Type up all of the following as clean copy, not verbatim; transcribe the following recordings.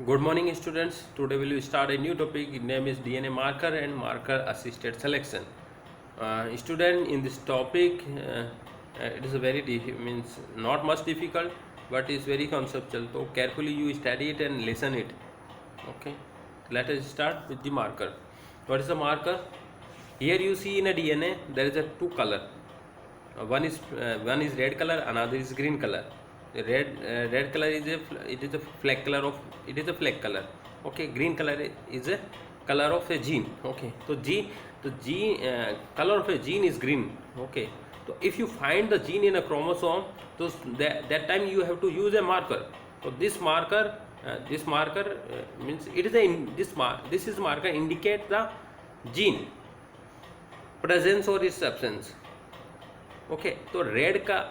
Good morning, students. Today we will start a new topic. Its name is DNA marker and marker assisted selection. Student, in this topic, it is a very means not much difficult, but it's very conceptual. So carefully you study it and listen it. Okay. Let us start with the marker. What is the marker? Here you see in a DNA there is a two color. One is red color, another is green color. The red color is a flag color of flag color. Okay, green color is a color of a gene. Okay, so color of a gene is green. Okay, so if you find the gene in a chromosome, so that time you have to use a marker. So this marker means it is this is marker indicate the gene presence or its absence. Okay, so red का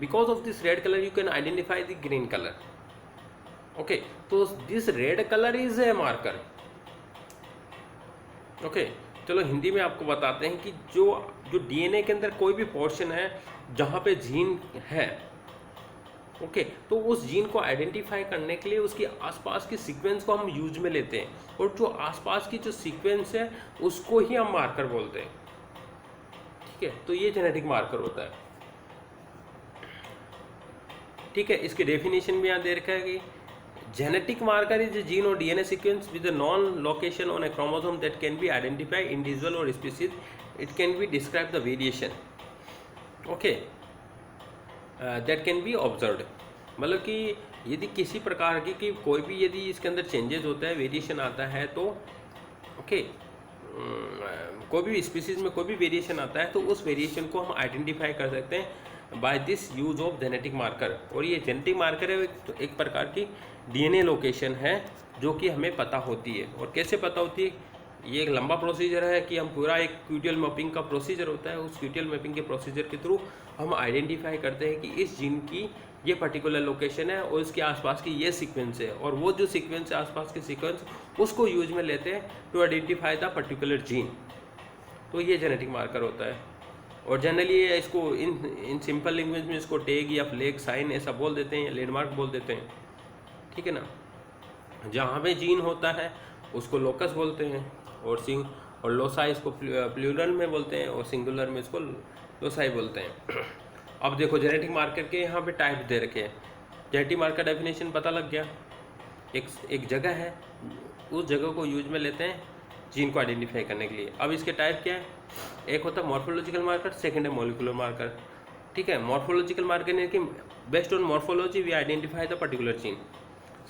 because of this red color you can identify the green color. Okay, so this red color is a marker. Okay, चलो हिंदी में आपको बताते हैं कि जो DNA के अंदर कोई भी पोर्शन है जहाँ पे जीन है, ओके, तो उस जीन को आइडेंटिफाई करने के लिए उसके आसपास की सीक्वेंस को हम यूज में लेते हैं, और जो आसपास की जो सीक्वेंस है उसको ही हम मार्कर बोलते हैं। ठीक है, तो ये जेनेटिक मार्कर होता है। ठीक है, इसकी डेफिनेशन भी यहाँ दे रखा है कि genetic marker is a gene or DNA sequence with a known location on a chromosome that can be identify individual or species. It can be describe the variation, okay, that can be observed. मतलब कि यदि किसी प्रकार की कोई भी यदि इसके अंदर चेंजेस होता है, वेरिएशन आता है, तो ओके, कोई भी स्पीसीज में कोई भी वेरिएशन आता है तो उस वेरिएशन को हम आइडेंटिफाई कर सकते हैं by this use of genetic marker. और ये जेनेटिक मार्कर है तो एक प्रकार की डीएनए लोकेशन है जो कि हमें पता होती है। और कैसे पता होती है, ये एक लंबा प्रोसीजर है कि हम पूरा एक क्यूटियल मैपिंग का प्रोसीजर होता है, उस क्यूटियल मैपिंग के प्रोसीजर के थ्रू हम आइडेंटिफाई करते हैं कि इस जीन की ये पर्टिकुलर लोकेशन है और इसके आसपास की ये सीक्वेंस है, और वो जो सीक्वेंस है आसपास के सीक्वेंस उसको यूज में लेते हैं to identify the particular gene. तो ये जेनेटिक मार्कर होता है। और जनरली इसको इन सिंपल लैंग्वेज में इसको टैग या फ्लैग साइन ऐसा बोल देते हैं या लैंडमार्क बोल देते हैं। ठीक है ना, जहाँ पे जीन होता है उसको लोकस बोलते हैं, और लोसाई इसको प्लूरल में बोलते हैं, और सिंगुलर में इसको लोसाई बोलते हैं। अब देखो जेनेटिक मार्कर के यहाँ पे टाइप दे रखे हैं। जेनेटिक मार्कर डेफिनेशन पता लग गया, एक जगह है, उस जगह को यूज में लेते हैं जीन को आइडेंटिफाई करने के लिए। अब इसके टाइप क्या है, एक होता है मॉर्फोलॉजिकल मार्कर, सेकंड है मॉलिक्यूलर मार्कर। ठीक है, मॉर्फोलॉजिकल मार्कर यानी कि based on morphology we identify the particular gene.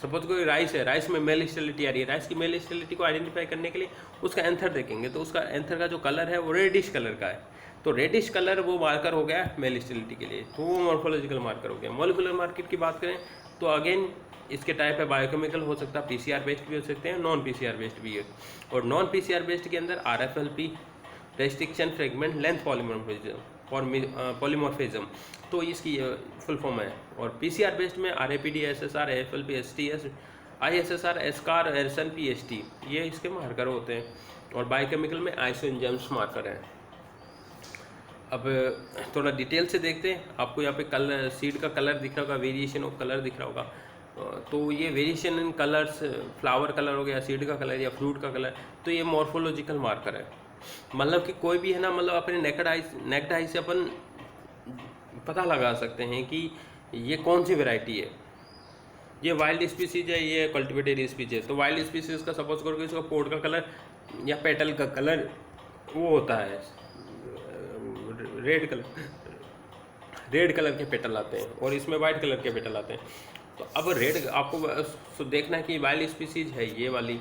Suppose कोई राइस है, राइस में मेल स्टेरिलिटी आ रही है, राइस की मेल स्टेरिलिटी को आइडेंटिफाई करने के लिए उसका एंथर देखेंगे तो उसका एंथर का जो कलर है वो रेडिश कलर का है, तो रेडिश कलर वो मार्कर हो गया मेल स्टेरिलिटी के लिए, तो वो मॉर्फोलॉजिकल मार्कर हो गया। मॉलिक्यूलर मार्कर की बात करें तो अगेन इसके टाइप है बायोकेमिकल, हो सकता है पीसीआर बेस्ड भी हो सकते हैं, नॉन पीसीआर बेस्ड भी है। और नॉन पीसीआर बेस्ड के अंदर RFLP, restriction fragment length polymorphism, तो इसकी फुल फॉर्म है। और पीसीआर बेस्ड में आरएपीडी, SSR, एएफएलपी, STS, ISSR, एसकार, S&P, ST, ये इसके मार्कर होते हैं। और बायोकेमिकल में आइसोएंजाइम्स मार्कर हैं। अब थोड़ा डिटेल से देखते हैं। आपको यहाँ पे कलर, सीड का कलर दिख रहा होगा, वेरिएशन ऑफ कलर दिख रहा होगा, तो ये variation in colours, flower colour हो गया, सीड का कलर या फ्रूट का कलर, तो ये मॉर्फोलॉजिकल मार्कर है। मतलब कि कोई भी है ना, मतलब अपने नेक्ड आई से अपन पता लगा सकते हैं कि ये कौन सी वैरायटी है, ये वाइल्ड स्पीसीज है, ये कल्टिवेटेड स्पीसीज है। तो वाइल्ड स्पीसीज का सपोज करो कि इसका पोर्ट का कलर या पेटल का कलर वो होता है रेड कलर के पेटल आते हैं, और इसमें वाइट कलर के पेटल आते हैं। तो अब रेड आपको देखना है कि वाइल्ड स्पीसीज है ये वाली,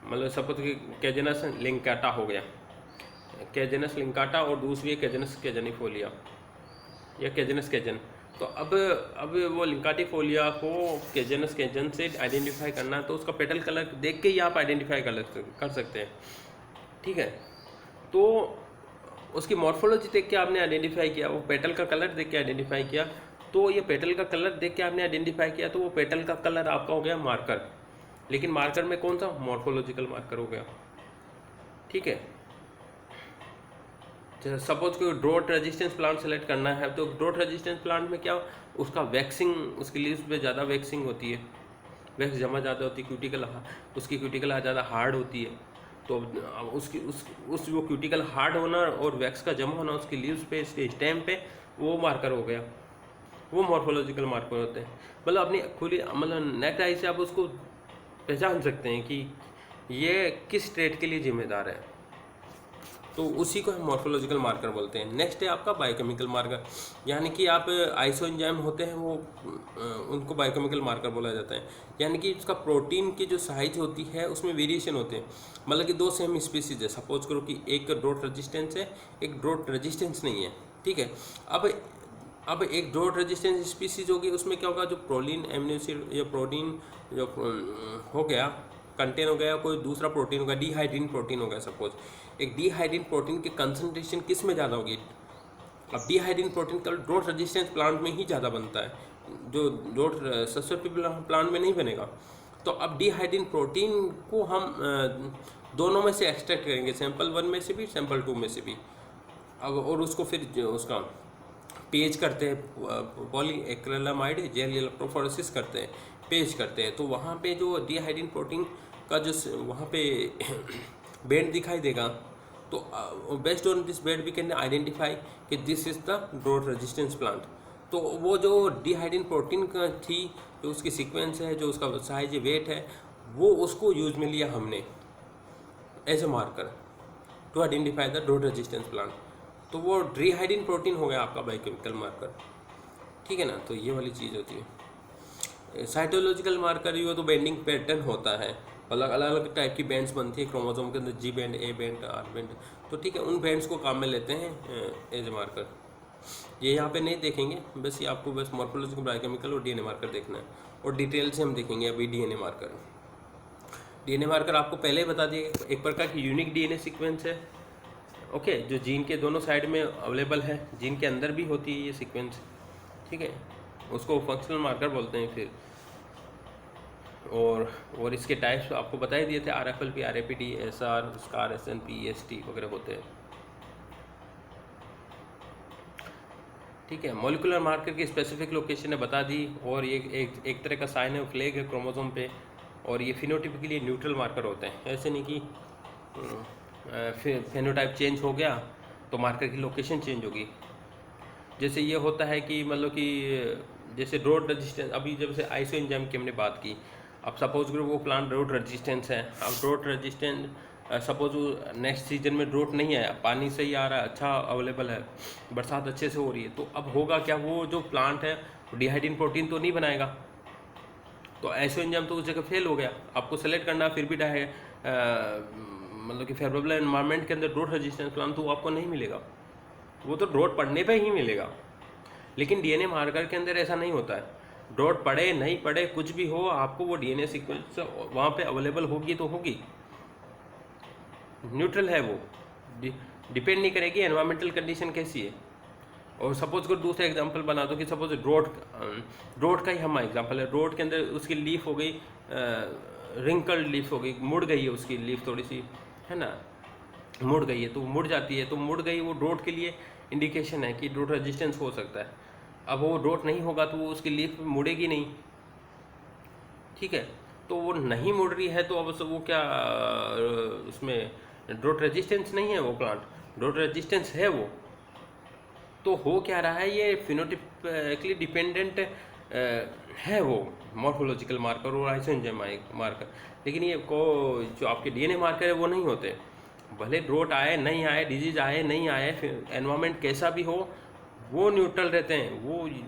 मतलब सपोज कि कैजेनस लिंकाटा हो गया, कैजेनस लिंकाटा, और दूसरी है कैजेनस कैजनिफोलिया या कैजेनस कैजन। तो अब वो लिंकाटिफोलिया को कैजेनस कैजन से आइडेंटिफाई करना है तो उसका पेटल कलर देख के ही आप आइडेंटिफाई कर सकते हैं। ठीक है, तो उसकी मॉर्फोलॉजी देख के आपने आइडेंटिफाई किया, वो पेटल का कलर देख के आइडेंटिफाई किया, तो ये पेटल का कलर देख के आपने आइडेंटिफाई किया, तो वो पेटल का कलर आपका हो गया मार्कर। लेकिन मार्कर में कौन सा, मॉर्फोलॉजिकल मार्कर हो गया। ठीक है, जैसे सपोज कोई ड्रोट रेजिस्टेंस प्लांट सेलेक्ट करना है, तो ड्रोट रेजिस्टेंस प्लांट में क्या, उसका वैक्सिंग, उसकी लीव्स पे ज़्यादा वैक्सिंग होती है, वैक्स जमा ज़्यादा होती है, उसकी क्यूटिकल ज़्यादा हार्ड होती है, तो उसकी उस वो क्यूटिकल हार्ड होना और वैक्स का जमा होना उसकी लीव्स पे, इसके स्टेम पे, वो मार्कर हो गया, वो मॉर्फोलॉजिकल मार्कर होते हैं। मतलब अपनी खुली मतलब नेट आई से आप उसको पहचान सकते हैं कि ये किस ट्रेट के लिए जिम्मेदार है, तो उसी को हम मॉर्फोलॉजिकल मार्कर बोलते हैं। नेक्स्ट है आपका बायोकेमिकल मार्कर, यानी कि आप आइसोएंजाइम होते हैं वो उनको बायोकेमिकल मार्कर बोला जाता है, यानी कि उसका प्रोटीन की जो साइज होती है उसमें वेरिएशन होते हैं। मतलब कि दो सेम स्पीसीज है, सपोज करो कि एक ड्रोट रेजिस्टेंस है, एक ड्रोट रेजिस्टेंस नहीं है, ठीक है। अब एक ड्रोट रेजिस्टेंस स्पीसीज होगी, उसमें क्या होगा, जो प्रोलीन एमिनो एसिड या प्रोटीन जो हो गया कंटेन हो गया, कोई दूसरा प्रोटीन होगा, डिहाइड्रीन प्रोटीन होगा सपोज, एक डिहाइड्रीन प्रोटीन की कंसंट्रेशन किस में ज़्यादा होगी। अब डिहाइड्रीन प्रोटीन केवल ड्रोट रेजिस्टेंस प्लांट में ही ज़्यादा बनता है, जो ड्रोट सस्टेनेबल प्लांट में नहीं बनेगा। तो अब डिहाइड्रीन प्रोटीन को हम दोनों में से एक्सट्रैक्ट करेंगे, सैंपल 1 में से भी, सैंपल 2 में से भी। अब और उसको फिर उसका पेज करते हैं, पॉलीएक्रिलामाइड जेल इलेक्ट्रोफोरेसिस करते हैं, पेज करते हैं, तो वहाँ पे जो डिहाइड्रीन प्रोटीन का जो वहाँ पे बैंड दिखाई देगा, तो based on this band we can identify कि this is the drought resistance plant. तो वो जो डिहाइड्रीन प्रोटीन का थी, जो उसकी सीक्वेंस है, जो उसका साइज वेट है, वो उसको यूज में लिया हमने as a marker to identify the drought resistance plant. तो वो डिहाइड्रीन प्रोटीन हो गया आपका बायोकेमिकल मार्कर, ठीक है ना। तो ये वाली चीज़ होती है। साइटोलॉजिकल मार्कर ये तो बेंडिंग पैटर्न होता है, अलग अलग टाइप की बैंड्स बनती है क्रोमोसोम के अंदर, G band, A band, R band, तो ठीक है, उन बैंड्स को काम में लेते हैं एज ए मार्कर। ये यहाँ पे नहीं देखेंगे, बस ये आपको बस मॉर्फोलॉजिकल, बायोकेमिकल और डीएनए मार्कर देखना है, और डिटेल से हम देखेंगे अभी डीएनए मार्कर। डीएनए मार्कर आपको पहले ही बता दिए, एक प्रकार की यूनिक डीएनए सीक्वेंस है, ओके, जो जीन के दोनों साइड में अवेलेबल है, जीन के अंदर भी होती है ये सीक्वेंस, ठीक है, उसको फंक्शनल मार्कर बोलते हैं फिर। और इसके टाइप्स आपको बता ही दिए थे, RFLP, RAPD, SR, SCAR, SNP, EST वगैरह होते हैं, ठीक है। मॉलिकुलर मार्कर की स्पेसिफिक लोकेशन है बता दी, और ये एक तरह का साइन है, फ्लैग है क्रोमोसोम पे, और ये फिनोटिपिकली न्यूट्रल मार्कर होते हैं। ऐसे नहीं कि फेनोटाइप चेंज हो गया तो मार्कर की लोकेशन चेंज होगी। जैसे ये होता है कि मतलब कि जैसे ड्रोट रेजिस्टेंस, अभी जब से आइसोएंजाइम की हमने बात की, अब सपोज करो वो प्लांट ड्रोट रेजिस्टेंस है, अब draught resistance suppose next season में ड्रोट नहीं है, पानी सही आ रहा है, अच्छा अवेलेबल है, बरसात अच्छे से हो रही है, तो अब होगा क्या, वो जो प्लांट है डिहाइड्रीन प्रोटीन तो नहीं बनाएगा, तो आइसोएंजाइम तो उस जगह फेल हो गया। आपको सेलेक्ट करना, फिर भी मतलब कि फेवरेबल एनवायरनमेंट के अंदर ड्रोट रेजिस्टेंस प्लांट तो आपको नहीं मिलेगा, वो तो ड्रोट पड़ने पे ही मिलेगा। लेकिन डीएनए मार्कर के अंदर ऐसा नहीं होता है, ड्रोट पड़े नहीं पड़े कुछ भी हो, आपको वो डीएनए सीक्वेंस वहाँ पे अवेलेबल होगी तो होगी, न्यूट्रल है वो, डिपेंड नहीं करेगी एनवायरमेंटल कंडीशन कैसी है। और सपोज को दूसरा एग्जांपल बना दो कि सपोज ड्रोट का ही हम एग्जांपल है, ड्रोट के अंदर उसकी लीफ हो गई रिंकल्ड लीफ हो गई, मुड़ गई है उसकी लीफ थोड़ी सी, है ना, मुड़ गई है, तो मुड़ जाती है, तो मुड़ गई, वो ड्रोट के लिए इंडिकेशन है कि ड्रोट रेजिस्टेंस हो सकता है। अब वो ड्रोट नहीं होगा तो वो उसकी लीफ मुड़ेगी नहीं, ठीक है, तो वो नहीं मुड़ रही है तो अब वो क्या उसमें ड्रोट रेजिस्टेंस नहीं है, वो प्लांट ड्रोट रेजिस्टेंस है वो, तो हो क्या रहा है, ये फिनोटिपिकली डिपेंडेंट है वो मॉर्फोलॉजिकल मार्कर और आइसोएंजाइम मार्कर। लेकिन ये को जो आपके डीएनए मार्कर है वो नहीं होते, भले ड्रोट आए नहीं आए, डिजीज आए नहीं आए, एनवायरनमेंट कैसा भी हो, वो न्यूट्रल रहते हैं,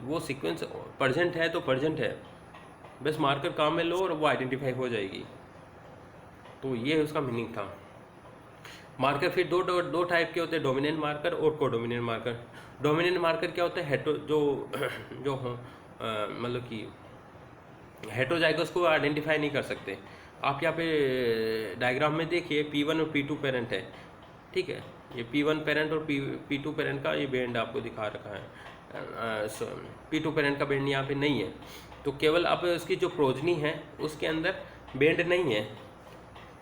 वो सीक्वेंस प्रेजेंट है तो प्रेजेंट है, बस मार्कर काम में लो और वो आइडेंटिफाई हो जाएगी। तो ये उसका मीनिंग था। मार्कर फिर दो टाइप के होते हैं, डोमिनेंट मार्कर और कोडोमिनेंट मार्कर। डोमिनेंट मार्कर क्या होता है, जो मतलब कि हेटेरोजाइगस को आइडेंटिफाई नहीं कर सकते। आप यहाँ पे डायग्राम में देखिए P1 और P2 पेरेंट है, ठीक है, ये P1 पेरेंट और P2 पेरेंट का ये बैंड आपको दिखा रखा है, P2 पेरेंट का बैंड यहाँ पे नहीं है, तो केवल अब उसकी जो प्रोजनी है उसके अंदर बैंड नहीं है,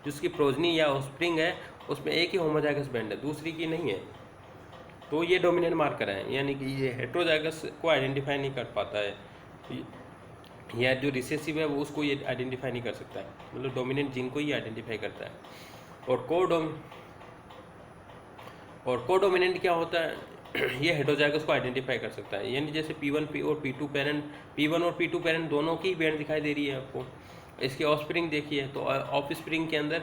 जिसकी प्रोजनी या स्प्रिंग है उसमें एक ही होमोजाइगस बैंड है, दूसरी की नहीं है, तो ये डोमिनेंट मार्कर है, यानी कि ये हेटेरोजाइगस को आइडेंटिफाई नहीं कर पाता है। या जो रिसेसिव है वो उसको ये आइडेंटिफाई नहीं कर सकता है, मतलब डोमिनेंट जीन को ये आइडेंटिफाई करता है। और कोडोमिनेंट क्या होता है, ये हेटेरोजाइगस को आइडेंटिफाई कर सकता है, यानी जैसे P1 और P2 पेरेंट, P1 और P2 पेरेंट दोनों की बैंड दिखाई दे रही है आपको। इसके ऑफस्प्रिंग देखिए, तो ऑफस्प्रिंग के अंदर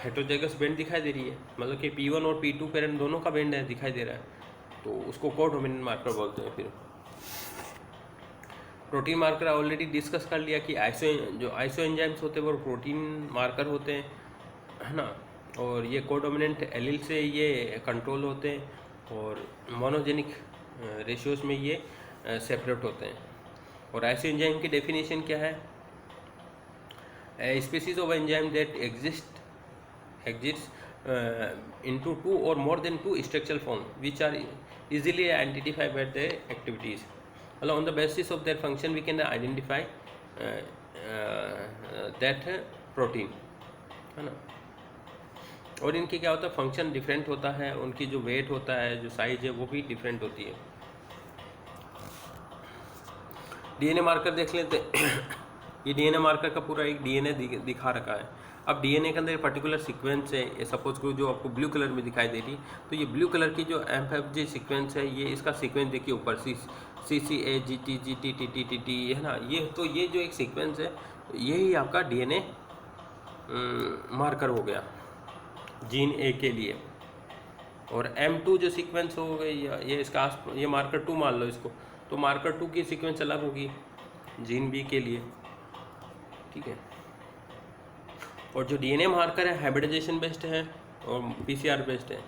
हेटेरोजाइगस बैंड दिखाई दे रही है, मतलब कि P1 और P2 पेरेंट दोनों का बैंड है दिखाई दे रहा है, तो उसको कोडोमिनेंट मार्कर बोलते हैं। फिर प्रोटीन मार्कर ऑलरेडी डिस्कस कर लिया कि आइसो एंजाइम्स होते हैं वो प्रोटीन मार्कर होते हैं, है ना। और ये कोडोमिनेंट एलील से ये कंट्रोल होते हैं, और मोनोजेनिक रेशियोज में ये सेपरेट होते हैं। और आइसो एंजाइम की डेफिनेशन क्या है, species of enzyme that exists into 2 or more than 2 structural form which are easily identified by their activities. On the basis of their function we can identify that protein, है ना। और इनके क्या होता है, फंक्शन डिफरेंट होता है, उनकी जो वेट होता है, जो साइज है वो भी डिफरेंट होती है। डीएनए मार्कर देख लेते ये डीएनए मार्कर का पूरा एक डीएनए दिखा रखा है। अब डीएनए के अंदर एक पर्टिकुलर सीक्वेंस है, ये सपोज करो जो आपको ब्लू कलर में दिखाई दे रही, तो ये ब्लू कलर की जो MFG सीक्वेंस है, ये इसका सीक्वेंस देखिए ऊपर CCA GT है ना, ये जो एक सीक्वेंस है यही आपका डीएनए मार्कर हो गया जीन ए के लिए। और M2 जो सीक्वेंस हो गई, ये इसका ये मार्कर 2 मान लो इसको, तो मार्कर 2 की सीक्वेंस अलग होगी जीन बी के लिए, ठीक है। और जो डीएनए मार्कर है हाइब्रिडाइजेशन बेस्ड है और PCR बेस्ड है।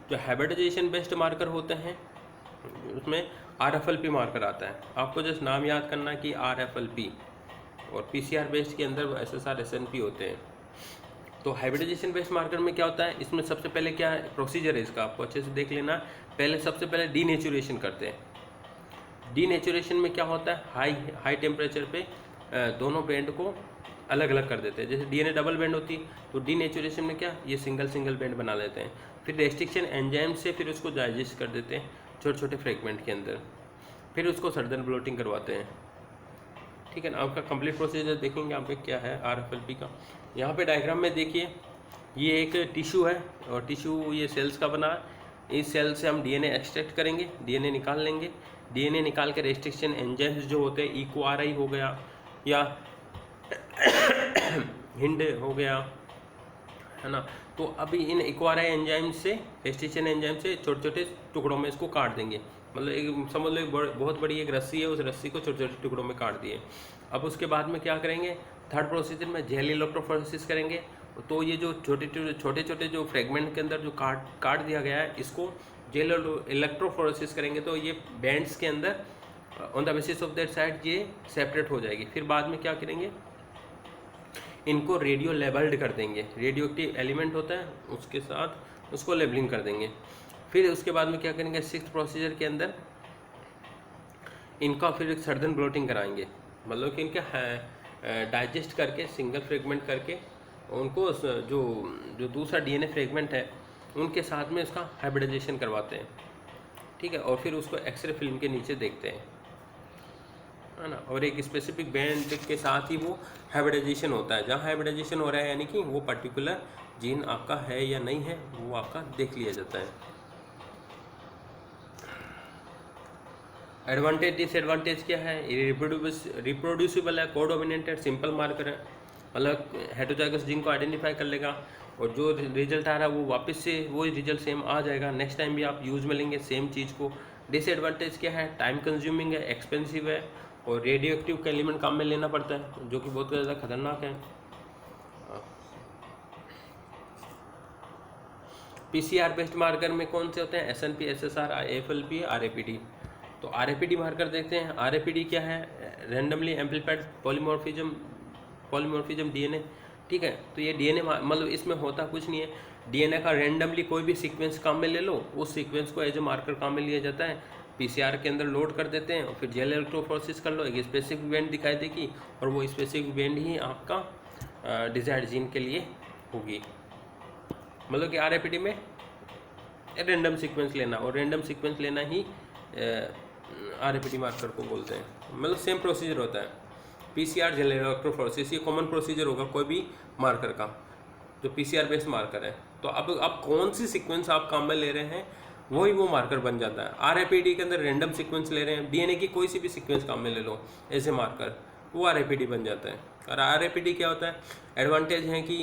जो हाइब्रिडाइजेशन बेस्ड मार्कर होते हैं उसमें RFLP मार्कर आता है, आपको जस्ट नाम याद करना कि RFLP, और PCR बेस्ड के अंदर SSR SNP होते हैं। तो हाइब्रिडाइजेशन बेस्ड मार्कर में क्या होता है, इसमें सबसे पहले क्या प्रोसीजर है इसका आपको अच्छे से देख लेना। पहले सबसे पहले डीनेचुरेशन करते हैं। डीनेचुरेशन में क्या होता है, हाई टेम्परेचर पे दोनों बैंड को अलग अलग कर देते हैं। जैसे डीएनए डबल बैंड होती तो डीनेचुरेशन में क्या ये सिंगल बैंड बना लेते हैं। फिर रेस्ट्रिक्शन एंजाइम से फिर उसको डाइजेस्ट कर देते हैं छोटे छोटे फ्रेगमेंट के अंदर, फिर उसको सर्दन ब्लोटिंग करवाते हैं, ठीक है ना। आपका कंप्लीट प्रोसीजर देखेंगे यहाँ पे क्या है RFLP का। यहाँ पे डायग्राम में देखिए ये एक टिश्यू है, और टिश्यू ये सेल्स का बना है। इस सेल से हम डीएनए एक्सट्रैक्ट करेंगे, डीएनए निकाल लेंगे। डीएनए निकाल के रेस्ट्रिक्शन एंजाइम्स जो होते हैं EcoRI हो गया या हिंड हो गया, है ना। तो अभी इन EcoRI एंजाइम से, रेस्ट्रिक्शन एंजाइम से छोटे छोटे टुकड़ों में इसको काट देंगे, मतलब एक समझ लो एक बहुत बड़ी एक रस्सी है, उस रस्सी को छोटे छोटे टुकड़ों में काट दिए। अब उसके बाद में क्या करेंगे, थर्ड प्रोसीजर में जेल इलेक्ट्रोफोरेसिस करेंगे। तो ये जो छोटे छोटे जो फ्रेगमेंट के अंदर जो काट दिया गया है, इसको जेल इलेक्ट्रोफोरेसिस करेंगे, तो ये बैंड्स के अंदर on the basis of that side ये सेपरेट हो जाएगी। फिर बाद में क्या करेंगे, इनको रेडियो लेबल्ड कर देंगे, रेडियो एक्टिव एलिमेंट होता है उसके साथ उसको लेबलिंग कर देंगे। फिर उसके बाद में क्या करेंगे, 6th प्रोसीजर के अंदर इनका फिर एक सर्दन ब्लोटिंग कराएंगे, मतलब कि इनके डाइजेस्ट करके सिंगल फ्रेगमेंट करके उनको जो दूसरा डीएनए फ्रेगमेंट है उनके साथ में उसका हाइब्रिडाइजेशन करवाते हैं, ठीक है। और फिर उसको एक्सरे फिल्म के नीचे देखते हैं, है ना। और एक स्पेसिफिक बैंड के साथ ही वो हाइब्रिडाइजेशन होता है। जहाँ हाइब्रिडाइजेशन हो रहा है यानी कि वो पर्टिकुलर जीन आपका है या नहीं है वो आपका देख लिया जाता है। एडवांटेज डिसएडवांटेज क्या है, रिप्रोड्यूसिबल है, कोडोमिनेंट सिंपल मार्कर है, मतलब हेटेरोजाइगस जीन को आइडेंटिफाई कर लेगा, और जो रिजल्ट आ रहा है वो वापस से वही रिजल्ट सेम आ जाएगा, नेक्स्ट टाइम भी आप यूज़ में लेंगे सेम चीज़ को। डिसएडवांटेज क्या है, टाइम कंज्यूमिंग है, एक्सपेंसिव है, और रेडियो एक्टिव का एलिमेंट काम में लेना पड़ता है जो कि बहुत ज़्यादा खतरनाक है। PCR बेस्ड मार्कर में कौन से होते हैं, SNP, SSR, AFLP, RAPD। तो RAPD मार्कर देखते हैं। RAPD क्या है, रैंडमली एम्पलीफाइड पॉलीमॉर्फिज्म DNA, ठीक है। तो ये DNA मतलब इसमें होता कुछ नहीं है, DNA का रैंडमली कोई भी सीक्वेंस काम में ले लो, उस सीक्वेंस को एज ए मार्कर काम में लिया जाता है, PCR के अंदर लोड कर देते हैं, और फिर जेल इलेक्ट्रोफोरेसिस कर लो, एक स्पेसिफिक बैंड दिखाई देगी, और वो स्पेसिफिक बैंड ही आपका डिजायर्ड जीन के लिए होगी। मतलब कि RAPD में रैंडम सीक्वेंस लेना, और रैंडम सीक्वेंस लेना ही RAPD मार्कर को बोलते हैं, मतलब सेम प्रोसीजर होता है। PCR जेल इलेक्ट्रोफोरेसिस, ये कॉमन प्रोसीजर होगा कोई भी मार्कर का जो PCR बेस्ड मार्कर है। तो अब आप कौन सी सीक्वेंस आप काम में ले रहे हैं वही वो मार्कर बन जाता है। RAPD के अंदर रैंडम सीक्वेंस ले रहे हैं, DNA की कोई सी भी सीक्वेंस काम में ले लो एज ए मार्कर, वो RAPD बन जाता है। और RAPD क्या होता है, एडवांटेज है कि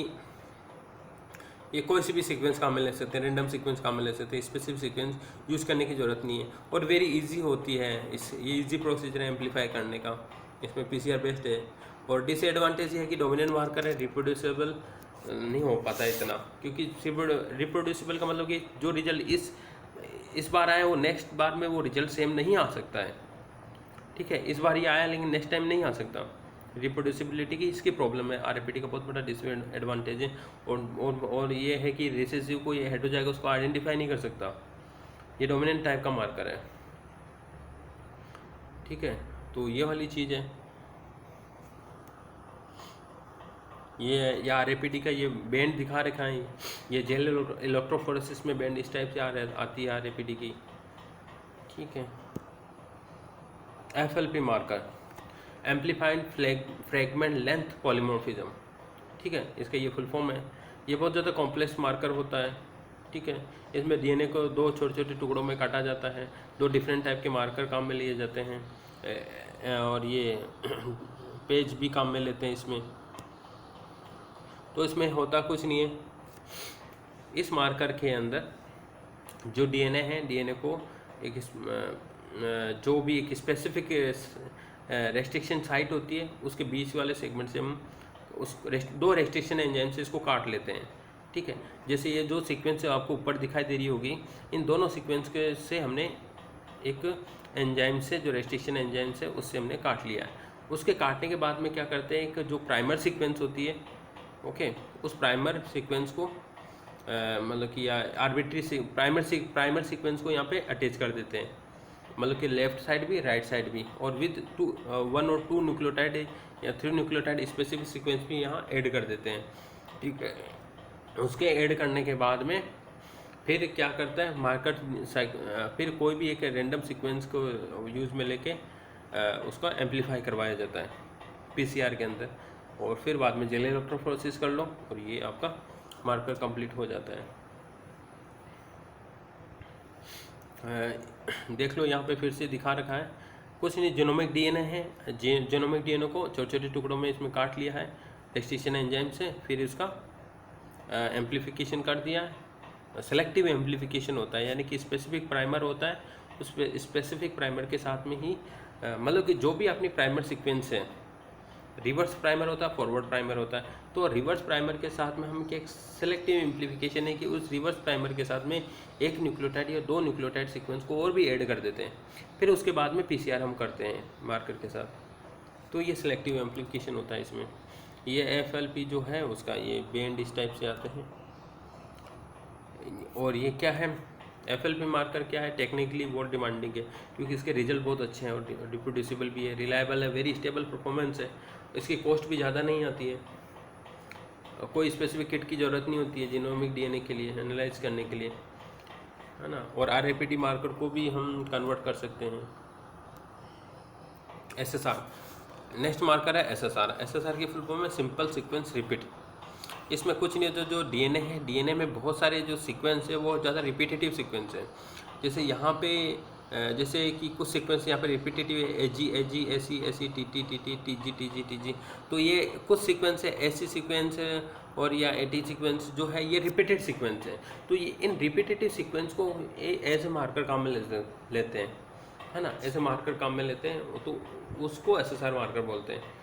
ये कोई सी भी सीक्वेंस काम में ले सकते हैं, रैंडम सीक्वेंस काम में ले सकते हैं, स्पेसिफिक सीक्वेंस यूज़ करने की ज़रूरत नहीं है, और वेरी इजी होती है। ये इजी प्रोसीजर है एम्पलीफाई करने का, इसमें PCR बेस्ड है। और डिसएडवांटेज ये है कि डोमिनेंट मार्कर है, रिप्रोड्यूसिबल नहीं हो पाता इतना, क्योंकि रिप्रोड्यूसिबल का मतलब कि जो रिजल्ट इस बार आया वो नेक्स्ट बार में वो रिजल्ट सेम नहीं आ सकता है। ठीक है, इस बार ये आया लेकिन नेक्स्ट टाइम नहीं आ सकता। रिप्रोड्यूसिबिलिटी की इसकी प्रॉब्लम है, RAPD का बहुत बड़ा डिसएडवांटेज है। और ये है कि रिसेसिव को ये हेटेरोजाइगस उसको आइडेंटिफाई नहीं कर सकता, ये डोमिनेंट टाइप का मार्कर है। ठीक है, तो ये वाली चीज़ है। ये RAPD का ये बैंड दिखा रखा है, ये जेल इलेक्ट्रोफोरेसिस में बैंड इस टाइप से आती है RAPD की। ठीक है, FLP marker, amplified fragment length polymorphism. ठीक है, इसका ये फुल फॉर्म है। ये बहुत ज़्यादा कॉम्प्लेक्स मार्कर होता है। ठीक है, इसमें DNA को 2 छोटे छोटे टुकड़ों में काटा जाता है, 2 डिफरेंट टाइप के मार्कर काम में लिए जाते हैं, और ये पेज भी काम में लेते हैं इसमें। तो इसमें होता कुछ नहीं है, इस मार्कर के अंदर जो DNA है, DNA को एक जो भी एक स्पेसिफिक रेस्ट्रिक्शन साइट होती है उसके बीच वाले सेगमेंट से हम उस 2 रेस्ट्रिक्शन एंजाइम से इसको काट लेते हैं। ठीक है, जैसे ये जो सीक्वेंस आपको ऊपर दिखाई दे रही होगी, इन दोनों सीक्वेंस के से हमने एक एंजाइम से, जो रेस्ट्रिक्शन एंजाइम से, उससे हमने काट लिया है। उसके काटने के बाद में क्या करते हैं, एक जो प्राइमर सीक्वेंस होती है, ओके, उस प्राइमर सीक्वेंस को मतलब कि आर्बिट्री से प्राइमर सीक्वेंस को यहाँ पे अटैच कर देते हैं, मतलब कि लेफ्ट साइड भी राइट साइड भी, और विद 1 और 2 न्यूक्लियोटाइड या 3 न्यूक्लियोटाइड स्पेसिफिक सीक्वेंस भी यहाँ ऐड कर देते हैं। ठीक है, उसके ऐड करने के बाद में फिर क्या करता है मार्कर, फिर कोई भी एक रैंडम सीक्वेंस को यूज़ में लेके उसका एम्पलीफाई करवाया जाता है PCR के अंदर, और फिर बाद में जेल इलेक्ट्रोफोरेसिस कर लो और ये आपका मार्कर कंप्लीट हो जाता है। देख लो यहाँ पे फिर से दिखा रखा है, कुछ नहीं, जेनोमिक DNA है, जेनोमिक DNA को छोटे छोटे टुकड़ों में इसमें काट लिया है रेस्ट्रिक्शन एंजाइम से, फिर इसका एम्पलीफिकेशन कर दिया है। सेलेक्टिव एम्पलीफिकेशन होता है, यानी कि स्पेसिफिक प्राइमर होता है, उस स्पेसिफिक प्राइमर के साथ में ही मतलब कि जो भी अपनी प्राइमर सीक्वेंस है, रिवर्स प्राइमर होता है, फॉरवर्ड प्राइमर होता है, तो रिवर्स प्राइमर के साथ में हम क्या सेलेक्टिव एम्पलीफिकेशन है कि उस रिवर्स प्राइमर के साथ में 1 न्यूक्लियोटाइड या 2 न्यूक्लियोटाइड सीक्वेंस को और भी ऐड कर देते हैं, फिर उसके बाद में PCR हम करते हैं मार्कर के साथ। तो ये सेलेक्टिव एम्पलीफिकेशन होता है इसमें। ये FLP जो है उसका ये बैंड इस टाइप से आते हैं। और ये क्या है, FLP मार्कर क्या है, टेक्निकली बहुत डिमांडिंग है, क्योंकि इसके रिजल्ट बहुत अच्छे हैं और रिप्रोड्यूसिबल भी है, रिलायबल है, वेरी स्टेबल परफॉर्मेंस है, इसकी कॉस्ट भी ज़्यादा नहीं आती है, कोई स्पेसिफिक किट की ज़रूरत नहीं होती है जीनोमिक DNA के लिए एनालाइज करने के लिए, है ना। और RAPD मार्कर को भी हम कन्वर्ट कर सकते हैं। SSR, नेक्स्ट मार्कर है SSR की फुल फॉर्म है सिंपल सीक्वेंस रिपीट। इसमें कुछ नहीं होता, जो DNA है, DNA में बहुत सारे जो सीक्वेंस है वो ज़्यादा रिपीटेटिव सीक्वेंस है। जैसे यहाँ पे जैसे कि कुछ सीक्वेंस यहाँ पे रिपीटेटिव है, AG AC AC TT TT TG TG TG, तो ये कुछ सीक्वेंस है, ऐसी सीक्वेंस है, और या AT सीक्वेंस जो है ये रिपीटेड सीक्वेंस है। तो ये इन रिपीटेटिव सीक्वेंस को एज ए मार्कर काम में लेते हैं, है ना, ऐसे मार्कर काम में लेते हैं, तो उसको SSR मार्कर बोलते हैं।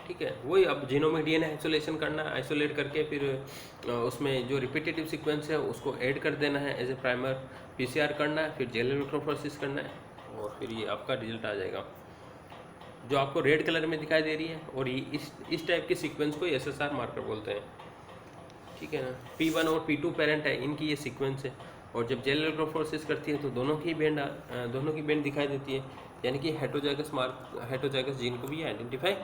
ठीक है, वही अब जीनोमिक DNA आइसोलेशन करना है, आइसोलेट करके फिर उसमें जो रिपीटेटिव सीक्वेंस है उसको ऐड कर देना है एज ए प्राइमर, PCR करना है, फिर जेल इलेक्ट्रोफोरेसिस करना है, और फिर ये आपका रिजल्ट आ जाएगा जो आपको रेड कलर में दिखाई दे रही है। और ये इस टाइप के सीक्वेंस को SSR मार्कर बोलते हैं। ठीक है ना, P1 और P2 पेरेंट है, इनकी ये सीक्वेंस है, और जब जेल इलेक्ट्रोफोरेसिस करती है तो दोनों की बैंड दिखाई देती है, यानी कि हेटेरोजाइगस जीन को भी आइडेंटिफाई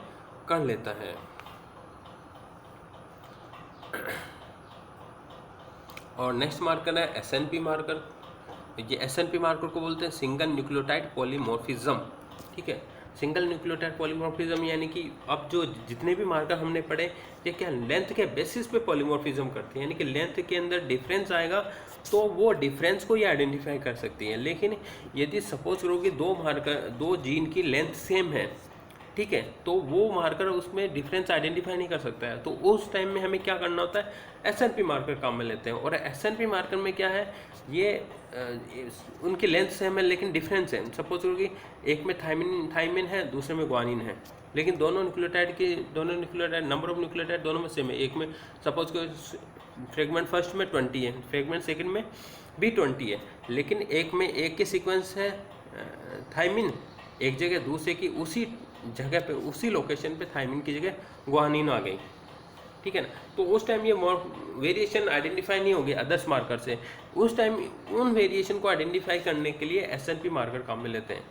कर लेता है। और नेक्स्ट मार्कर है SNP मार्कर। ये SNP मार्कर को बोलते हैं सिंगल न्यूक्लियोटाइड पॉलीमॉर्फिज्म। ठीक है, सिंगल न्यूक्लियोटाइड पॉलीमॉर्फिज्म यानी कि अब जो जितने भी मार्कर हमने पढ़े ये क्या लेंथ के बेसिस पे पॉलीमॉर्फिज्म करते हैं, यानी कि लेंथ के अंदर डिफरेंस आएगा तो वो डिफरेंस को ये आइडेंटिफाई कर सकती है। लेकिन यदि सपोज करो कि दो जीन की लेंथ सेम है, ठीक है, तो वो मार्कर उसमें डिफरेंस आइडेंटिफाई नहीं कर सकता है, तो उस टाइम में हमें क्या करना होता है, एसएनपी मार्कर काम में लेते हैं। और एसएनपी मार्कर में क्या है, ये उनकी लेंथ सेम है लेकिन डिफरेंस है। सपोज करो कि एक में थाइमिन है, दूसरे में ग्वानिन है, लेकिन दोनों न्यूक्लियोटाइड नंबर ऑफ न्यूक्लियोटाइड दोनों में सेम है। एक में सपोज करो फ्रेगमेंट फर्स्ट में 20 है, फ्रेगमेंट सेकंड में भी 20 है, लेकिन एक में एक के सीक्वेंस है थाइमिन एक जगह, दूसरे की उसी जगह पे उसी लोकेशन पे थाइमिन की जगह ग्वानिन आ गई, ठीक है ना। तो उस टाइम ये वेरिएशन आइडेंटिफाई नहीं होगी अदर्स मार्कर से, उस टाइम उन वेरिएशन को आइडेंटिफाई करने के लिए एसएनपी मार्कर काम में लेते हैं,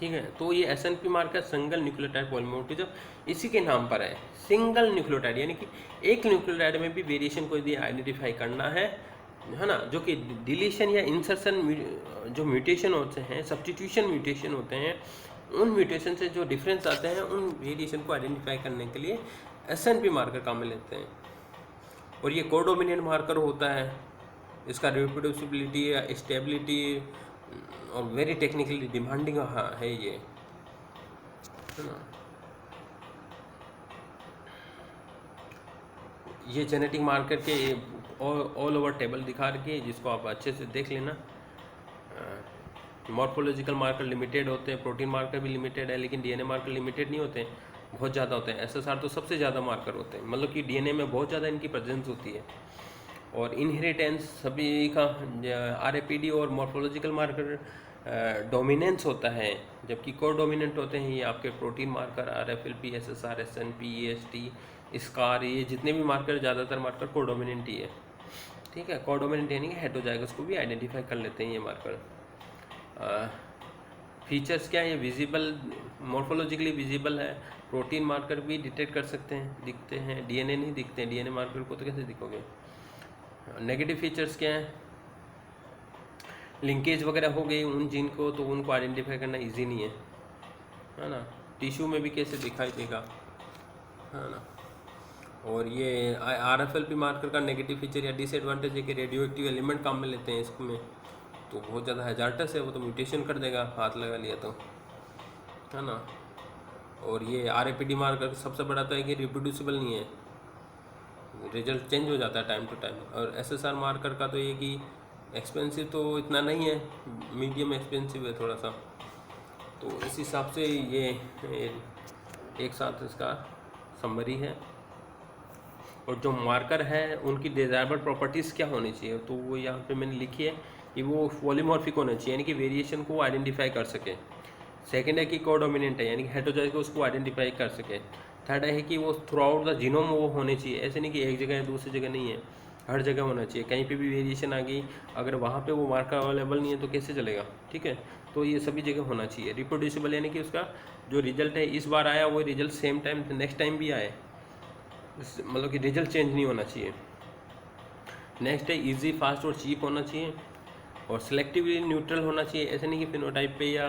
ठीक है। तो ये S&P marker single nucleotide polymorphism इसी के नाम पर है, सिंगल न्यूक्लियोटाइड, यानी कि एक न्यूक्लियोटाइड में भी वेरिएशन को यदि आइडेंटिफाई करना है ना, जो कि डिलीशन या इंसर्शन जो म्यूटेशन होते हैं, सब्स्टिट्यूशन म्यूटेशन होते हैं, उन म्यूटेशन से जो डिफरेंस आते हैं उन वेरिएशन को आइडेंटिफाई करने के लिए एसएनपी मार्कर काम में लेते हैं। और ये कोडोमिनेंट मार्कर होता है, इसका रिप्रोड्यूसिबिलिटी या स्टेबिलिटी और वेरी टेक्निकली डिमांडिंग है ये, है ना। ये जेनेटिक मार्कर के ऑल ओवर टेबल दिखा रखी है, जिसको आप अच्छे से देख लेना। मॉर्फोलॉजिकल मार्कर लिमिटेड होते हैं, प्रोटीन मार्कर भी लिमिटेड है, लेकिन डीएनए मार्कर लिमिटेड नहीं होते हैं, बहुत ज़्यादा होते हैं। एसएसआर तो सबसे ज़्यादा मार्कर होते हैं, मतलब कि डीएनए में बहुत ज़्यादा इनकी प्रेजेंस होती है। और इनहेरिटेंस सभी का आरएपीडी और मॉर्फोलॉजिकल मार्कर डोमिनेंस होता है, जबकि को डोमिनेंट होते हैं ये आपके protein marker RFLP, SSR, SNP, EST, SCAR, ये जितने भी मार्कर ज़्यादातर मार्कर को डोमिनेंट ही है, ठीक है। को डोमिनेंट यानी कि हेटेरोजाइगस को भी आइडेंटिफाई कर लेते हैं ये मार्कर। फीचर्स क्या है, ये विजिबल, मॉर्फोलॉजिकली विजिबल है, प्रोटीन मार्कर भी डिटेक्ट कर सकते हैं, दिखते हैं, डीएनए नहीं दिखते हैं, डीएनए मार्कर को तो कैसे दिखोगे। नेगेटिव फीचर्स क्या है, लिंकेज वगैरह हो गई उन जीन को, तो उनको आइडेंटिफाई करना इजी नहीं है ना। टिश्यू में भी कैसे दिखाई देगा, है ना। और ये आरएफएलपी मार्कर का नेगेटिव फीचर या डिसएडवांटेज है कि रेडियो एक्टिव एलिमेंट काम में लेते हैं इसमें, तो बहुत ज़्यादा हैजार्डस है, वो तो म्यूटेशन कर देगा हाथ लगा लिया तो, है ना। और ये आरएपीडी मार्कर सबसे बड़ा तो है कि रिप्रोड्यूसिबल नहीं है, रिजल्ट चेंज हो जाता है टाइम टू टाइम। और एसएसआर मार्कर का तो ये कि एक्सपेंसिव तो इतना नहीं है, मीडियम एक्सपेंसिव है थोड़ा सा, तो इस हिसाब से ये एक साथ इसका समरी है। और जो मार्कर है उनकी डिज़ायरेबल प्रॉपर्टीज़ क्या होनी चाहिए, तो वो यहाँ पे मैंने लिखी है कि वो पॉलीमॉर्फिक होना चाहिए, यानी कि वेरिएशन को आइडेंटिफाई कर सके। सेकंड है कि कोडोमिनेंट है, यानी कि हेटेरोजाइगस को उसको आइडेंटिफाई कर सके। थर्ड है कि वो थ्रू आउट द जीनोम वो होने चाहिए, ऐसे नहीं कि एक जगह है दूसरी जगह नहीं है, हर जगह होना चाहिए। कहीं पे भी वेरिएशन आ गई, अगर वहाँ पे वो मार्कर अवेलेबल नहीं है तो कैसे चलेगा, ठीक है। तो ये सभी जगह होना चाहिए। रिप्रोड्यूसिबल यानी कि उसका जो रिजल्ट है इस बार आया वो result same time next time भी आए, मतलब कि रिजल्ट चेंज नहीं होना चाहिए। नेक्स्ट है इजी, फास्ट और चीप होना चाहिए। और सिलेक्टिवली न्यूट्रल होना चाहिए, ऐसे नहीं कि फिनोटाइप पे या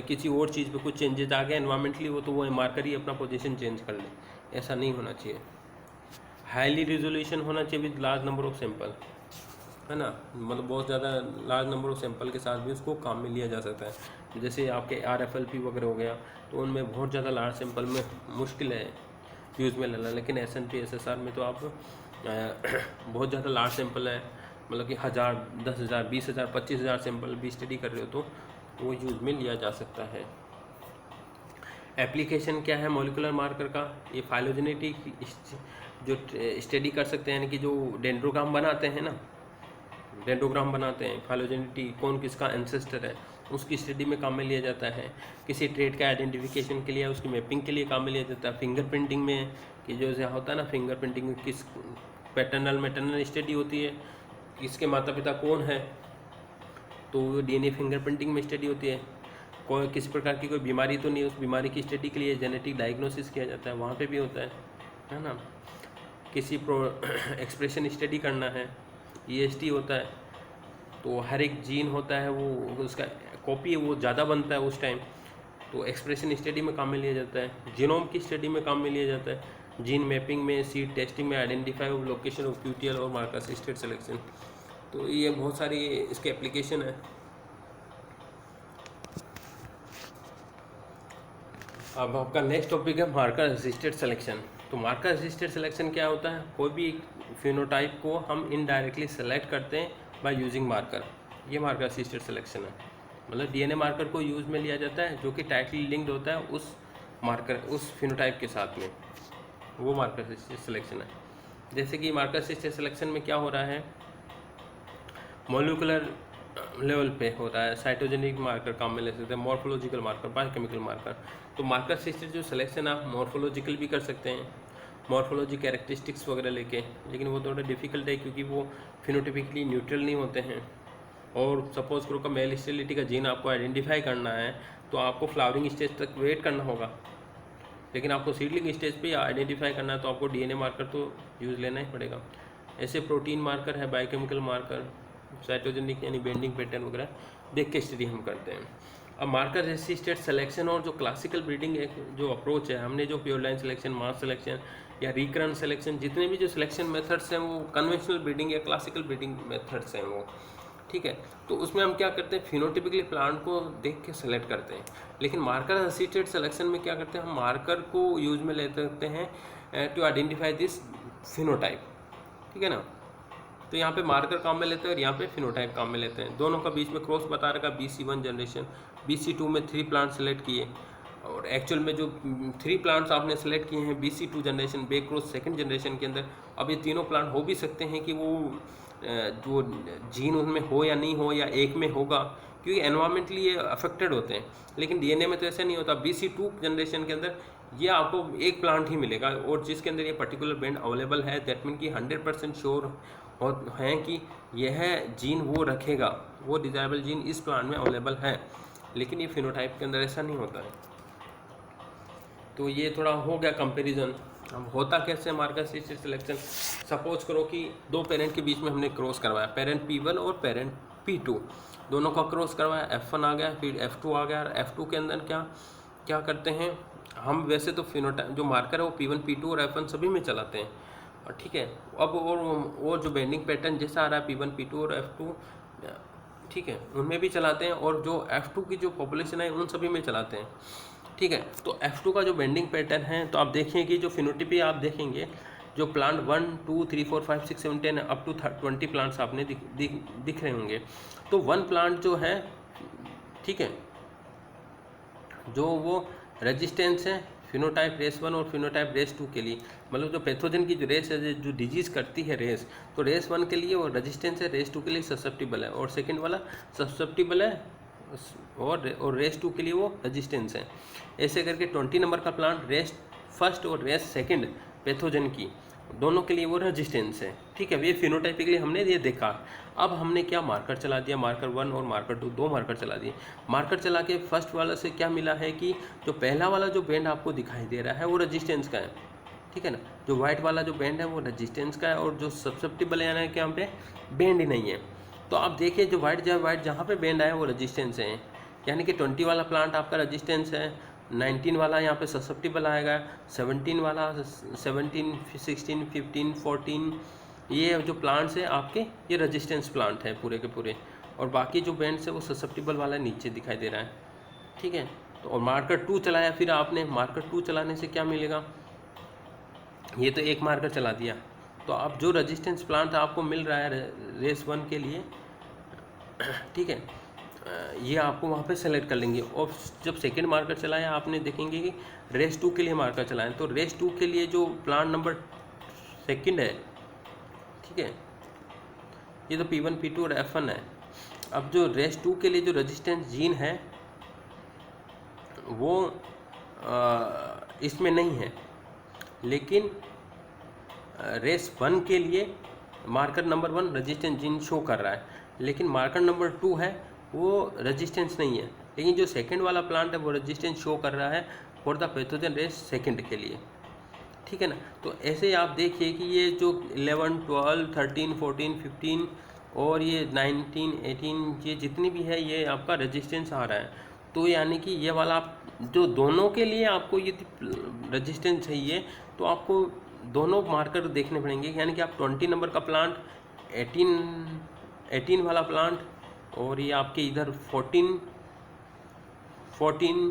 किसी और चीज़ पे कुछ चेंजेस आ गए एनवायरमेंटली वो तो वो मार्कर ही अपना पोजीशन चेंज कर ले, ऐसा नहीं होना चाहिए। हाईली रिजोल्यूशन होना चाहिए with large number of sample, है ना, मतलब बहुत ज़्यादा लार्ज नंबर ऑफ सैंपल के साथ भी उसको काम में लिया जा सकता है। जैसे आपके आरएफएलपी वगैरह हो गया तो उनमें बहुत ज़्यादा लार्ज सैंपल में मुश्किल है यूज़ में लेना, लेकिन एसएनपी एसएसआर में तो आप बहुत ज़्यादा लार्ज सैंपल है, मतलब कि 1000, 10,000, 20,000, 25,000 सैंपल भी स्टडी कर रहे हो तो वो यूज़ में लिया जा सकता है। एप्लीकेशन क्या है मॉलिक्यूलर मार्कर का, ये फाइलोजेनेटिक जो स्टडी कर सकते हैं, यानी कि जो डेंड्रोग्राम बनाते हैं ना, डेंड्रोग्राम बनाते हैं, फाइलोजेनेटी कौन किसका एंसेस्टर है उसकी स्टडी में काम में लिया जाता है। किसी ट्रेड का आइडेंटिफिकेशन के लिए, उसकी मैपिंग के लिए काम में लिया जाता है। फिंगरप्रिंटिंग में कि जो होता है ना, फिंगरप्रिंटिंग में किस पैटर्नल मैटर्नल स्टडी होती है, किसके माता पिता कौन है, तो डीएनए फिंगरप्रिंटिंग में स्टडी होती है। कोई किस प्रकार की कोई बीमारी तो नहीं, उस बीमारी की स्टडी के लिए जेनेटिक डायग्नोसिस किया जाता है, वहाँ पे भी होता है ना। किसी एक्सप्रेशन स्टडी करना है, ईएसटी होता है, तो हर एक जीन होता है वो उसका कॉपी है वो ज़्यादा बनता है उस टाइम, तो एक्सप्रेशन स्टडी में काम में लिया जाता है, जीनोम की स्टडी में काम में लिया जाता है, जीन मैपिंग में, सीड टेस्टिंग में, identify of location of QTL और मार्कर असिस्टेड सिलेक्शन। तो ये बहुत सारी इसके एप्लीकेशन है। अब आपका नेक्स्ट टॉपिक है मार्कर असिस्टेड सिलेक्शन। तो मार्कर असिस्टेड सिलेक्शन क्या होता है? कोई भी फिनोटाइप को हम इनडायरेक्टली सेलेक्ट करते हैं बाय यूजिंग मार्कर। ये मार्कर असिस्टेड सिलेक्शन है, मतलब DNA मार्कर को यूज़ में लिया जाता है जो कि टाइटली लिंक्ड होता है उस मार्कर, उस फिनोटाइप के साथ में, वो मार्कर असिस्टेड सिलेक्शन है। जैसे कि मार्कर असिस्टेड सिलेक्शन में क्या हो रहा है, मॉलिक्यूलर लेवल पे हो रहा है, साइटोजेनिक मार्कर काम में ले सकते हैं, मॉर्फोलॉजिकल मार्कर, बायोकेमिकल मार्कर। तो मार्कर असिस्टेड जो सिलेक्शन आप मॉर्फोलॉजिकल भी कर सकते हैं, मॉर्फोलॉजी कैरेक्टरिस्टिक्स वगैरह लेके, लेकिन वो थोड़ा डिफिकल्ट है क्योंकि वो फिनोटिपिकली न्यूट्रल नहीं होते हैं। और सपोज करो का मेल स्टेरिलिटी का जीन आपको आइडेंटिफाई करना है तो आपको फ्लावरिंग स्टेज तक वेट करना होगा, लेकिन आपको सीडलिंग स्टेज पे आइडेंटिफाई करना है तो आपको DNA मार्कर तो यूज़ लेना ही पड़ेगा। ऐसे प्रोटीन मार्कर है, बायोकेमिकल मार्कर, साइटोजेनिक यानी बेंडिंग पैटर्न वगैरह देख के स्टडी हम करते हैं। अब मार्कर असिस्टेड सिलेक्शन और जो क्लासिकल ब्रीडिंग जो अप्रोच है, हमने जो प्योर लाइन सिलेक्शन, मास सिलेक्शन या रिकरंट सिलेक्शन, जितने भी जो सिलेक्शन मेथड्स हैं वो कन्वेंशनल ब्रीडिंग या क्लासिकल ब्रीडिंग मेथड्स हैं वो, ठीक है। तो उसमें हम क्या करते हैं, फिनोटिपिकली प्लांट को देख के सेलेक्ट करते हैं। लेकिन मार्कर असिस्टेड सिलेक्शन में क्या करते हैं, हम मार्कर को यूज में लेते हैं टू आइडेंटिफाई दिस फिनोटाइप, ठीक है ना। तो यहाँ पे मार्कर काम में लेते हैं और यहाँ पे फिनोटाइप काम में लेते हैं। दोनों का बीच में क्रॉस बता रखा, BC1 जनरेशन, BC2 में 3 प्लांट सेलेक्ट किए, और एक्चुअल में जो 3 प्लांट्स आपने सेलेक्ट किए हैं BC2 जनरेशन, बे क्रॉस सेकंड जनरेशन के अंदर, अब ये तीनों प्लांट हो भी सकते हैं कि वो जो जीन उनमें हो या नहीं हो, या एक में होगा, क्योंकि एनवायरमेंटली ये अफेक्टेड होते हैं। लेकिन DNA में तो ऐसा नहीं होता। BC2 जनरेशन के अंदर ये आपको एक प्लांट ही मिलेगा और जिसके अंदर ये पर्टिकुलर बैंड अवेलेबल है, दैट मीन कि 100% श्योर हैं कि यह जीन वो रखेगा, वो डिजायरेबल जीन इस प्लांट में अवेलेबल है। लेकिन ये फिनोटाइप के अंदर ऐसा नहीं होता है। तो ये थोड़ा हो गया कंपैरिजन। अब होता कैसे मार्कर असिस्टेड सिलेक्शन, सपोज करो कि 2 पेरेंट के बीच में हमने क्रॉस करवाया, पेरेंट P1 और पेरेंट P2, दोनों का क्रॉस करवाया, F1 आ गया, फिर F2 आ गया। F2 के अंदर क्या करते हैं हम, वैसे तो फिनोटाइप जो मार्कर है वो P1, P2 और F1 सभी में चलाते हैं, और ठीक है। अब और जो बेंडिंग पैटर्न जैसा आ रहा है P1, P2 और F2, ठीक है, उनमें भी चलाते हैं, और जो F2 की जो पॉपुलेशन है उन सभी में चलाते हैं, ठीक है। तो F2 का जो बेंडिंग पैटर्न है, तो आप देखें कि जो फिनोटिपी आप देखेंगे, जो प्लांट 1, 2, 3, 4, 5, 6, 7, 10 अप टू 20 प्लांट्स आपने दिख रहे होंगे। तो 1 प्लांट जो है, ठीक है, जो वो रेजिस्टेंस है फिनोटाइप रेस 1 और फिनोटाइप रेस 2 के लिए, मतलब जो पैथोजन की जो रेस है, जो डिजीज करती है रेस, तो रेस 1 के लिए वो रेजिस्टेंस है, रेस 2 के लिए ससेप्टिबल है, और सेकेंड वाला ससेप्टिबल है, और रेस 2 के लिए वो रेजिस्टेंस है। ऐसे करके 20 नंबर का प्लांट रेस फर्स्ट और रेस सेकंड पैथोजन की, दोनों के लिए वो रेजिस्टेंस है, ठीक है। ये फिनोटाइपिकली हमने ये देखा। अब हमने क्या मार्कर चला दिया, मार्कर 1 और मार्कर 2, 2 मार्कर चला दिए। मार्कर चला के फर्स्ट वाला से क्या मिला है कि जो पहला वाला जो बैंड आपको दिखाई दे रहा है वो रेजिस्टेंस का है, ठीक है ना। जो वाइट वाला जो बैंड है वो रेजिस्टेंस का है, और जो ससेप्टिबल है कि यहाँ पे बैंड ही नहीं है। तो आप देखिए जो वाइट जहाँ पे बैंड आया वो रेजिस्टेंस है, यानी कि 20 वाला प्लांट आपका रेजिस्टेंस है, 19 वाला यहाँ पे ससेप्टिबल आएगा, 17 वाला, 17, 16, 15, 14, ये जो प्लांट्स है आपके ये रेजिस्टेंस प्लांट है पूरे के पूरे, और बाकी जो बैंड्स है वो ससेप्टिबल वाला नीचे दिखाई दे रहा है, ठीक है। तो और मार्कर 2 चलाया, फिर आपने मार्कर 2 चलाने से क्या मिलेगा, ये तो एक मार्कर चला दिया, तो आप जो रेजिस्टेंस प्लांट आपको मिल रहा है रेस 1 के लिए, ठीक है, ये आपको वहाँ पे सेलेक्ट कर लेंगे। और जब सेकेंड मार्कर चलाया आपने देखेंगे कि रेस 2 के लिए मार्कर चलाएं, तो रेस 2 के लिए जो प्लांट नंबर सेकंड है, ठीक है, ये तो P1, P2 और F1 है। अब जो रेस 2 के लिए जो रेजिस्टेंस जीन है वो इसमें नहीं है, लेकिन रेस 1 के लिए marker number 1 resistance gene show कर रहा है, लेकिन मार्कर नंबर 2 है वो रेजिस्टेंस नहीं है, लेकिन जो सेकंड वाला प्लांट है वो रेजिस्टेंस शो कर रहा है for the pathogen race second के लिए, ठीक है ना। तो ऐसे ही आप देखिए कि ये जो 11, 12, 13, 14, 15 और ये 19, 18, ये जितनी भी है ये आपका रेजिस्टेंस आ रहा है, तो यानी कि ये वाला आप जो दोनों के लिए आपको ये रेजिस्टेंस चाहिए तो आपको दोनों मार्कर देखने पड़ेंगे, यानी कि आप 20 नंबर का प्लांट, 18 वाला प्लांट, और ये आपके इधर 14, 13,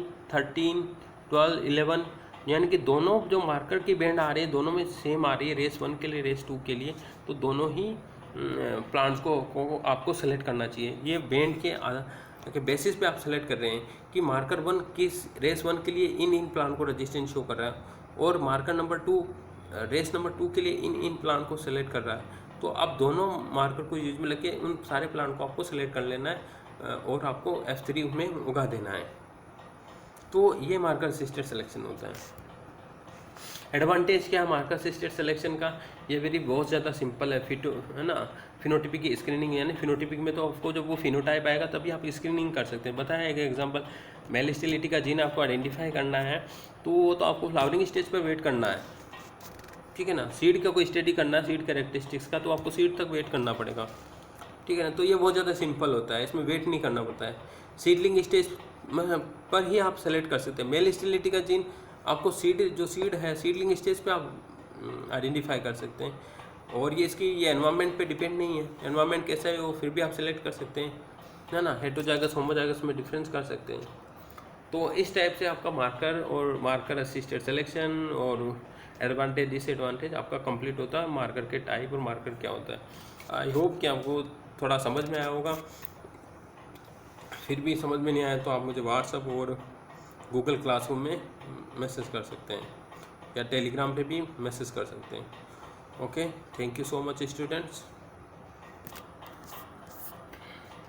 12, 11, यानी कि दोनों जो मार्कर की बैंड आ रही है दोनों में सेम आ रही है, रेस 1 के लिए, रेस 2 के लिए, तो दोनों ही प्लांट्स को आपको सेलेक्ट करना चाहिए। ये बैंड के बेसिस पे आप सेलेक्ट कर रहे हैं कि मार्कर 1 किस रेस 1 के लिए इन प्लांट को रेजिस्टेंस शो कर रहा है और मार्कर नंबर 2 रेस नंबर 2 के लिए इन प्लांट को सेलेक्ट कर रहा है। तो आप दोनों मार्कर को यूज में लेके उन सारे प्लांट को आपको सेलेक्ट कर लेना है और आपको F3 में उगा देना है। तो ये मार्कर असिस्टेड सिलेक्शन होता है। एडवांटेज क्या है मार्कर असिस्टेड सिलेक्शन का? ये बहुत ज़्यादा सिंपल है, है ना। फिनोटिपिक की स्क्रीनिंग, यानी फिनोटिपिक में तो आपको जब वो फिनोटाइप आएगा तभी आप स्क्रीनिंग कर सकते हैं। बताया एक एग्जांपल, मेल स्टेलिटी का जीन आपको आइडेंटिफाई करना है तो वो तो आपको फ्लावरिंग स्टेज पर वेट करना है, ठीक है ना। सीड का कोई स्टडी करना है, सीड कैरेक्टरिस्टिक्स का, तो आपको सीड तक वेट करना पड़ेगा, ठीक है ना। तो ये बहुत ज़्यादा सिंपल होता है, इसमें वेट नहीं करना पड़ता है। सीडलिंग स्टेज पर ही आप सेलेक्ट कर सकते हैं। मेल स्टेलिटी का जीन आपको जो सीड है सीडलिंग स्टेज पे आप आइडेंटिफाई कर सकते हैं, और ये एनवायरनमेंट पे डिपेंड नहीं है, एनवायरनमेंट कैसा है वो फिर भी आप सेलेक्ट कर सकते हैं, है ना। हेटेरोजाइगस होमोजाइगस में डिफरेंस कर सकते हैं। तो इस टाइप से आपका मार्कर और मार्कर असिस्टेड सिलेक्शन और एडवांटेज डिसएडवांटेज आपका कंप्लीट होता है, मार्कर के टाइप और मार्कर क्या होता है। आई होप कि आपको थोड़ा समझ में आया होगा। फिर भी समझ में नहीं आया तो आप मुझे व्हाट्सएप और गूगल क्लासरूम में मैसेज कर सकते हैं या टेलीग्राम पे भी मैसेज कर सकते हैं। Okay, thank you so much students.